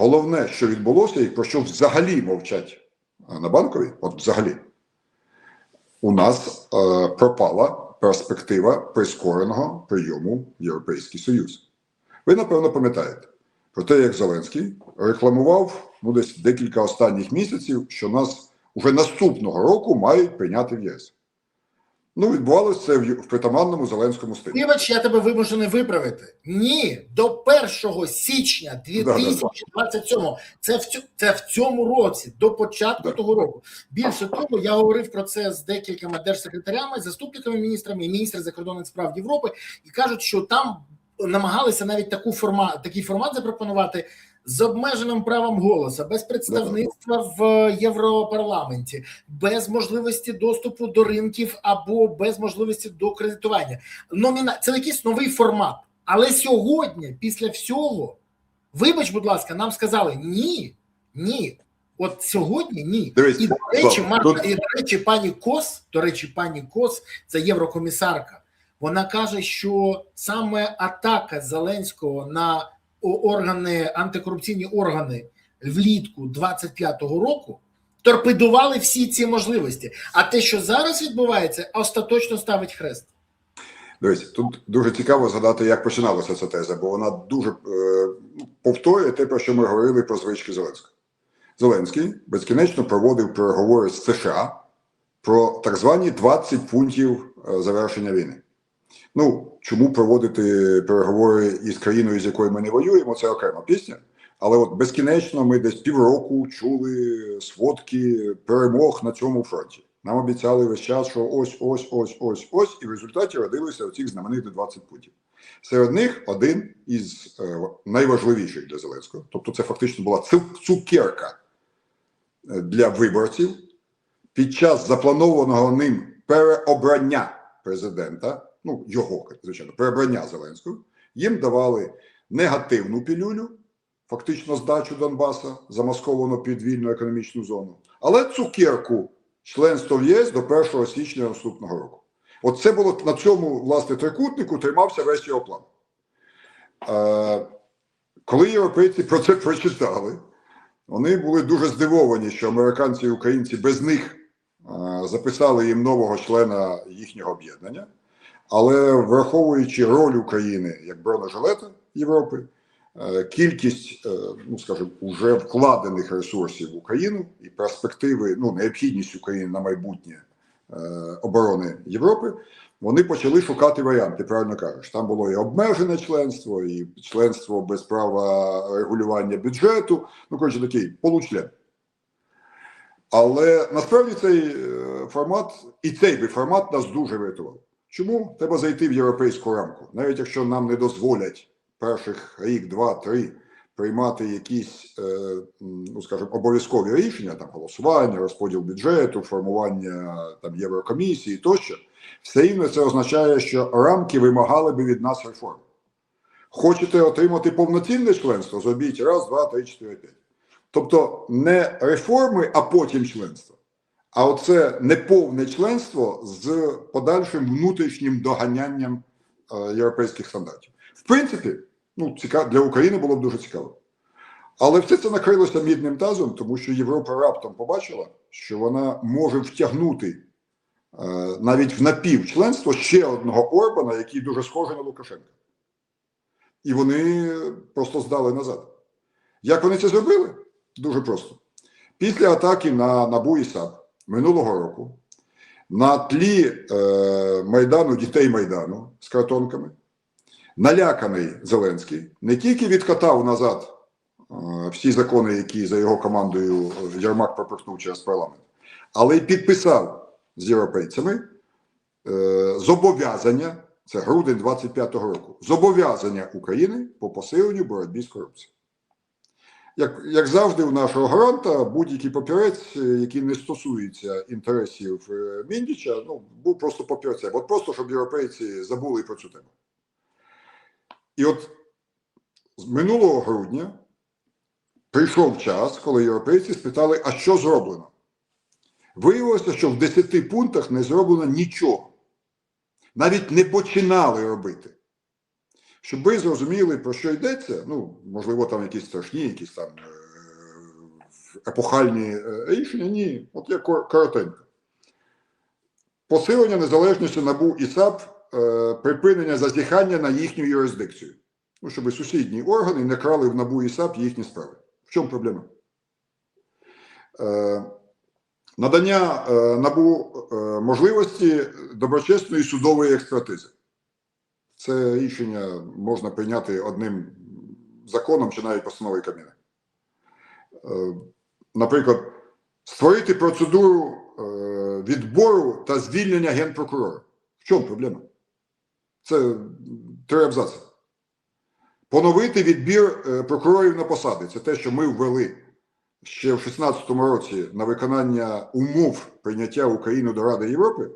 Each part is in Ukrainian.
головне, що відбулося і про що взагалі мовчать на Банковій, от взагалі, у нас пропала перспектива прискореного прийому в Європейський Союз. Ви, напевно, пам'ятаєте про те, як Зеленський рекламував десь декілька останніх місяців, що нас уже наступного року мають прийняти в єс. Відбувалося це в притаманному Зеленському стилі. Вибач, я тебе вимушений виправити. Ні, до 1 січня 2027-го. Це в цьому році, до початку того року. Більше того, я говорив про це з декількома держсекретарями, заступниками міністрами і міністрами закордонних справ Європи, і кажуть, що там намагалися навіть такий формат запропонувати з обмеженим правом голосу, без представництва в Європарламенті, без можливості доступу до ринків або без можливості до кредитування. Це якийсь новий формат. Але сьогодні, після всього, вибач, будь ласка, нам сказали ні. От сьогодні ні. І, до речі, пані Кос, це єврокомісарка, вона каже, що саме атака Зеленського на антикорупційні органи влітку 25-го року торпедували всі ці можливості. А те, що зараз відбувається, остаточно ставить хрест. Дивіться, тут дуже цікаво згадати, як починалася ця теза, бо вона дуже повторює те, про що ми говорили про звички Зеленського. Зеленський безкінечно проводив переговори з США про так звані 20 пунктів завершення війни. Чому проводити переговори із країною, з якою ми не воюємо, це окрема пісня. Але от безкінечно ми десь півроку чули сводки перемог на цьому фронті. Нам обіцяли весь час, що ось, і в результаті родилися оцих знаменитих 20 пунктів. Серед них один із найважливіших для Зеленського. Тобто це фактично була цукерка для виборців під час запланованого ним переобрання президента, його, звичайно, перебрання Зеленського, їм давали негативну пілюлю, фактично здачу Донбаса, замасковану під вільну економічну зону, але цукерку членство в ЄС до 1 січня наступного року. От це було на цьому, власне, трикутнику тримався весь його план. Коли європейці про це прочитали, вони були дуже здивовані, що американці і українці без них записали їм нового члена їхнього об'єднання. Але враховуючи роль України як бронежилета Європи, кількість, скажімо, уже вкладених ресурсів в Україну і перспективи, необхідність України на майбутнє оборони Європи, вони почали шукати варіанти, правильно кажеш. Там було і обмежене членство, і членство без права регулювання бюджету, такий получлен. Але насправді цей формат нас дуже врятував. Чому? Треба зайти в європейську рамку. Навіть якщо нам не дозволять перших рік, два, три приймати якісь, скажімо, обов'язкові рішення, голосування, розподіл бюджету, формування Єврокомісії тощо, все рівно це означає, що рамки вимагали би від нас реформ. Хочете отримати повноцінне членство? Зробіть раз, два, три, чотири, п'ять. Тобто не реформи, а потім членство. А оце неповне членство з подальшим внутрішнім доганянням європейських стандартів. В принципі, для України було б дуже цікаво. Але все це накрилося мідним тазом, тому що Європа раптом побачила, що вона може втягнути навіть в напівчленство ще одного Орбана, який дуже схожий на Лукашенка. І вони просто здали назад. Як вони це зробили? Дуже просто. Після атаки на НАБУ і САП минулого року на тлі дітей Майдану з картонками наляканий Зеленський не тільки відкатав назад всі закони, які за його командою Єрмак пропихнув через парламент, але й підписав з європейцями зобов'язання, це грудень 25-го року, зобов'язання України по посиленню боротьби з корупцією. Як завжди у нашого гаранта, будь-який папірець, який не стосується інтересів Міндіча, був просто папірцем. От просто, щоб європейці забули про цю тему. І от з минулого грудня прийшов час, коли європейці спитали, а що зроблено? Виявилося, що в 10 пунктах не зроблено нічого. Навіть не починали робити. Щоб ви зрозуміли, про що йдеться, можливо, там якісь страшні, якісь там епохальні рішення. Ні, от є коротенько. Посилення незалежності НАБУ і САП, припинення зазіхання на їхню юрисдикцію. Ну, щоб сусідні органи не крали в НАБУ і САП їхні справи. В чому проблема? Надання НАБУ можливості доброчесної судової експертизи. Це рішення можна прийняти одним законом чи навіть постановою Кабміну. Наприклад, створити процедуру відбору та звільнення генпрокурора. В чому проблема? Це 3 абзаци. Поновити відбір прокурорів на посади. Це те, що ми ввели ще в 2016 році на виконання умов прийняття України до Ради Європи.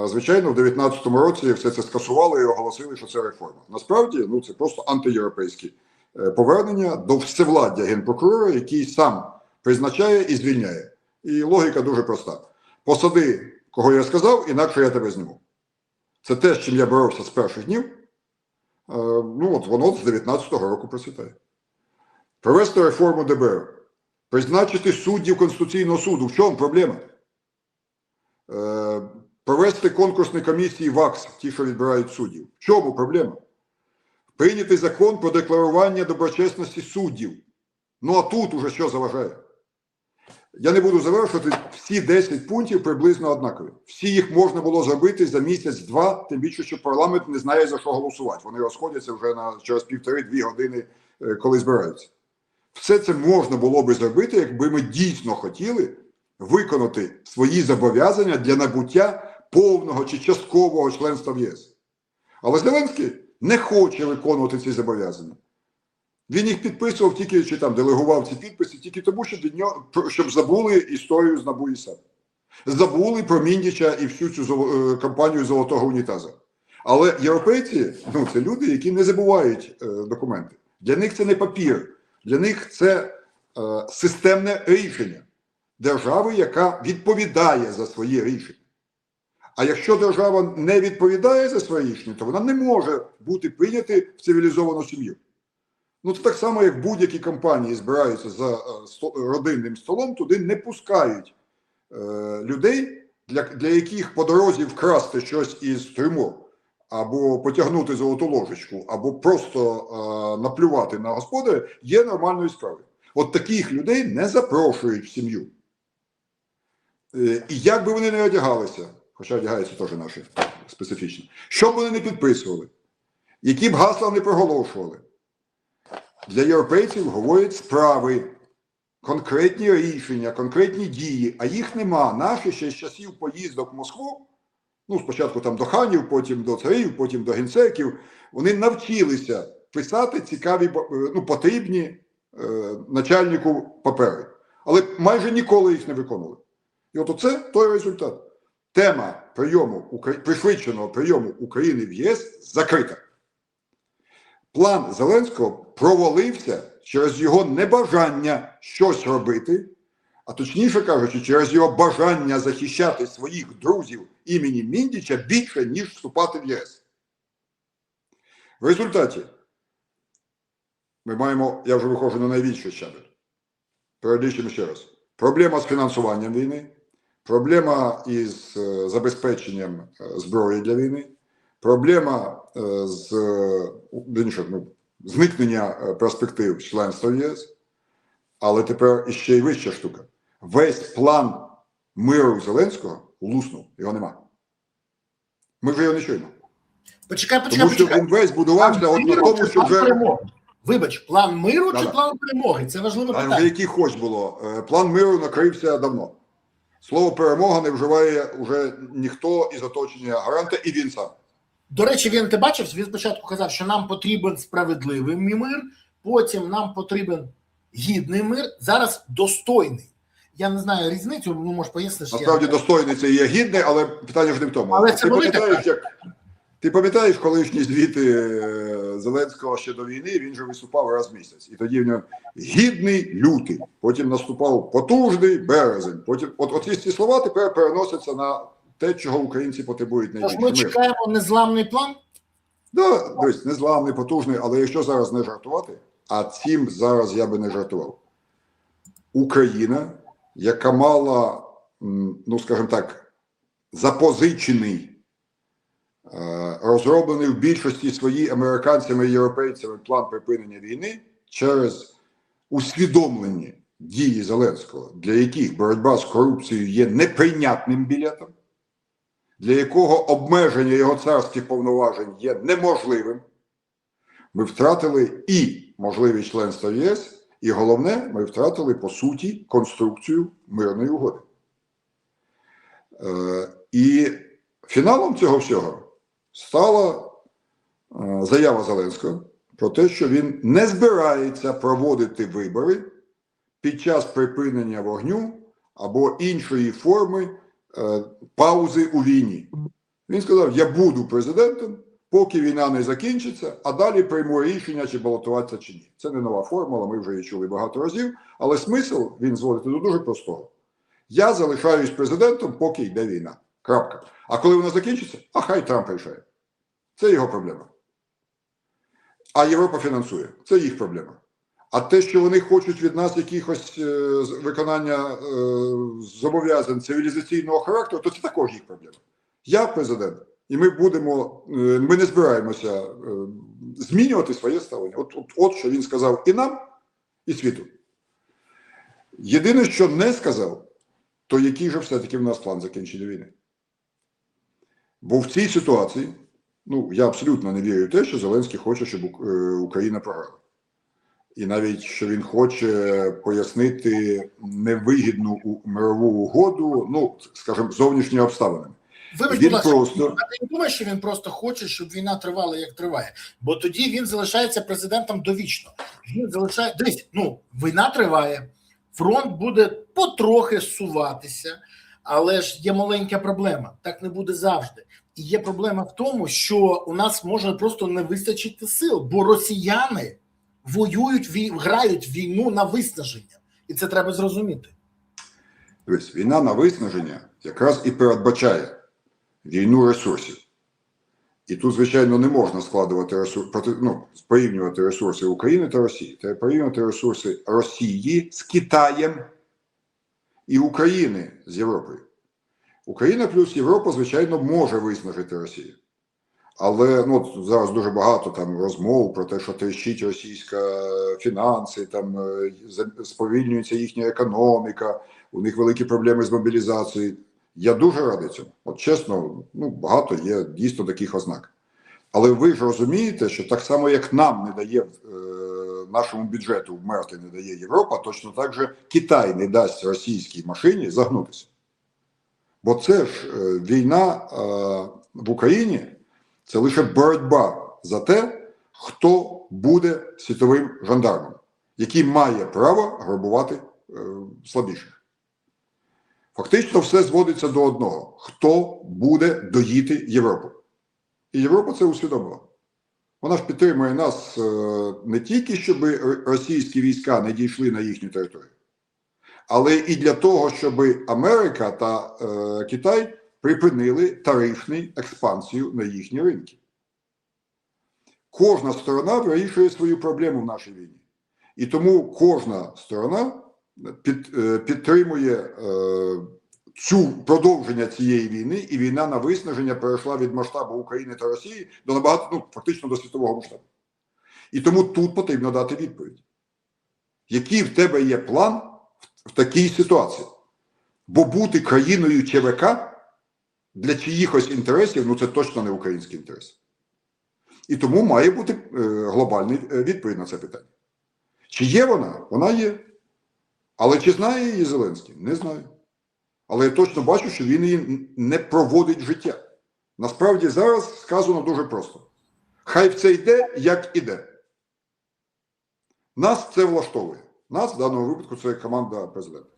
Звичайно, в 2019 році все це скасували і оголосили, що це реформа. Насправді, ну, це просто антиєвропейське повернення до всевладдя генпрокурора, який сам призначає і звільняє. І логіка дуже проста. Посади, кого я сказав, інакше я тебе зніму. Це те, з чим я боровся з перших днів. Ну, от воно з 2019 року процвітає. Провести реформу ДБР. Призначити суддів Конституційного суду. В чому проблема? Провести конкурсні комісії ВАКС, ті, що відбирають суддів. В чому проблема? Прийняти закон про декларування доброчесності суддів. Ну, а тут уже що заважає? Я не буду завершувати, всі 10 пунктів приблизно однакові. Всі їх можна було зробити за місяць-два, тим більше, що парламент не знає, за що голосувати. Вони розходяться вже через 1,5-2 години, коли збираються. Все це можна було би зробити, якби ми дійсно хотіли виконати свої зобов'язання для набуття повного чи часткового членства в ЄС. Але Зеленський не хоче виконувати ці зобов'язання. Він їх підписував тільки, чи там делегував ці підписи, тільки тому, щоб забули історію з НАБУ і САП. Забули про Міндіча і всю цю кампанію Золотого унітаза. Але європейці, ну, це люди, які не забувають документи. Для них це не папір. Для них це системне рішення держави, яка відповідає за свої рішення. А якщо держава не відповідає за свої рішення, то вона не може бути прийнята в цивілізовану сім'ю. Ну, це так само, як будь-які компанії збираються за родинним столом, туди не пускають людей, для яких по дорозі вкрасти щось із трюмо, або потягнути золоту ложечку, або просто наплювати на господаря, є нормальною справою. От таких людей не запрошують в сім'ю. І як би вони не одягалися, хоча одягаються теж наші специфічні, що б вони не підписували, які б гасла не проголошували, для європейців говорять справи, конкретні рішення, конкретні дії, а їх нема. Наші ще з часів поїздок в Москву, ну, спочатку там до ханів, потім до царів, потім до генсеків, вони навчилися писати цікаві, ну, потрібні начальнику папери. Але майже ніколи їх не виконували. І от оце той результат. Тема пришвидшеного прийому України в ЄС закрита. План Зеленського провалився через його небажання щось робити, а точніше кажучи, через його бажання захищати своїх друзів імені Міндіча більше, ніж вступати в ЄС. В результаті ми маємо, я вже виходжу на найбільший щабель, перелічимо ще раз, проблема з фінансуванням війни, проблема із забезпеченням зброї для війни, проблема з зникнення перспектив членства в ЄС, але тепер іще й вища штука. Весь план миру Зеленського луснув, його нема. Ми вже його не чуємо. Почекай. Тому що він весь будувався от на тому, що вже... Вибач, план миру чи план перемоги? Це важливе питання. Який хоч було. План миру накрився давно. Слово перемога не вживає вже ніхто із оточення гаранта, і він сам. До речі, він, ти бачив, він спочатку казав, що нам потрібен справедливий мир, потім нам потрібен гідний мир, зараз достойний. Я не знаю різницю, ну, можеш пояснити. Насправді достойний це і є гідний, але питання ж не в тому. Але це ти пам'ятаєш колишні звіти Зеленського ще до війни, він же виступав раз в місяць. І тоді в нього гідний лютий, потім наступав потужний березень. Потім, от ці слова тепер переносяться на те, чого українці потребують найбільше. Тож ми чекаємо незламний план? Да, дивись, незламний, потужний, але якщо зараз не жартувати, а цим зараз я би не жартував. Україна, яка мала, ну скажімо так, запозичений, розроблений в більшості своїй американцями і європейцями план припинення війни через усвідомлені дії Зеленського, для яких боротьба з корупцією є неприйнятним білетом, для якого обмеження його царських повноважень є неможливим, ми втратили і можливість членства в ЄС, і головне, ми втратили, по суті, конструкцію мирної угоди. І фіналом цього всього стала заява Зеленського про те, що він не збирається проводити вибори під час припинення вогню або іншої форми паузи у війні. Він сказав, я буду президентом, поки війна не закінчиться, а далі прийму рішення, чи балотуватися, чи ні. Це не нова формула, ми вже її чули багато разів, але смисл він зводити до дуже простого. Я залишаюсь президентом, поки йде війна. Крапка. А коли вона закінчиться, а хай Трамп рішає. Це його проблема. А Європа фінансує. Це їх проблема. А те, що вони хочуть від нас якихось виконання зобов'язань цивілізаційного характеру, то це також їх проблема. Я президент, і ми не збираємося змінювати своє ставлення. От що він сказав і нам, і світу. Єдине, що не сказав, то який же все-таки в нас план закінчення війни. Бо в цій ситуації, я абсолютно не вірю в те, що Зеленський хоче, щоб Україна програла. І навіть, що він хоче пояснити невигідну мирову угоду, скажімо, зовнішніми обставинами. Вибач, будь ласка, а ти не думаєш, що він просто хоче, щоб війна тривала, як триває? Бо тоді він залишається президентом довічно. Дивись, війна триває, фронт буде потрохи зсуватися, але ж є маленька проблема. Так не буде завжди. І є проблема в тому, що у нас може просто не вистачити сил, бо росіяни воюють, грають війну на виснаження. І це треба зрозуміти. Дивись, війна на виснаження якраз і передбачає війну ресурсів. І тут, звичайно, не можна порівнювати ресурси України та Росії. Треба порівнювати ресурси Росії з Китаєм і України з Європою. Україна плюс Європа, звичайно, може виснажити Росію. Але зараз дуже багато там розмов про те, що тріщить російська фінанси, там сповільнюється їхня економіка, у них великі проблеми з мобілізацією. Я дуже радий цьому. От чесно, багато є дійсно таких ознак. Але ви ж розумієте, що так само, як нам не дає нашому бюджету вмерти, не дає Європа, точно так же Китай не дасть російській машині загнутися. Бо це ж війна в Україні, це лише боротьба за те, хто буде світовим жандармом, який має право грабувати слабіших. Фактично все зводиться до одного. Хто буде доїти Європу? І Європа це усвідомила. Вона ж підтримує нас не тільки, щоб російські війська не дійшли на їхню територію, але і для того, щоб Америка та Китай припинили тарифну експансію на їхні ринки. Кожна сторона вирішує свою проблему в нашій війні. І тому кожна сторона підтримує продовження цієї війни, і війна на виснаження перейшла від масштабу України та Росії до набагато, фактично до світового масштабу. І тому тут потрібно дати відповідь. Який в тебе є план в такій ситуації? Бо бути країною ЧВК для чиїхось інтересів, це точно не український інтерес. І тому має бути глобальна відповідь на це питання. Чи є вона? Вона є. Але чи знає її Зеленський? Не знаю. Але я точно бачу, що він її не проводить життя. Насправді зараз сказано дуже просто. Хай в це йде, як іде. Нас це влаштовує. Нас в даному випадку це команда президента.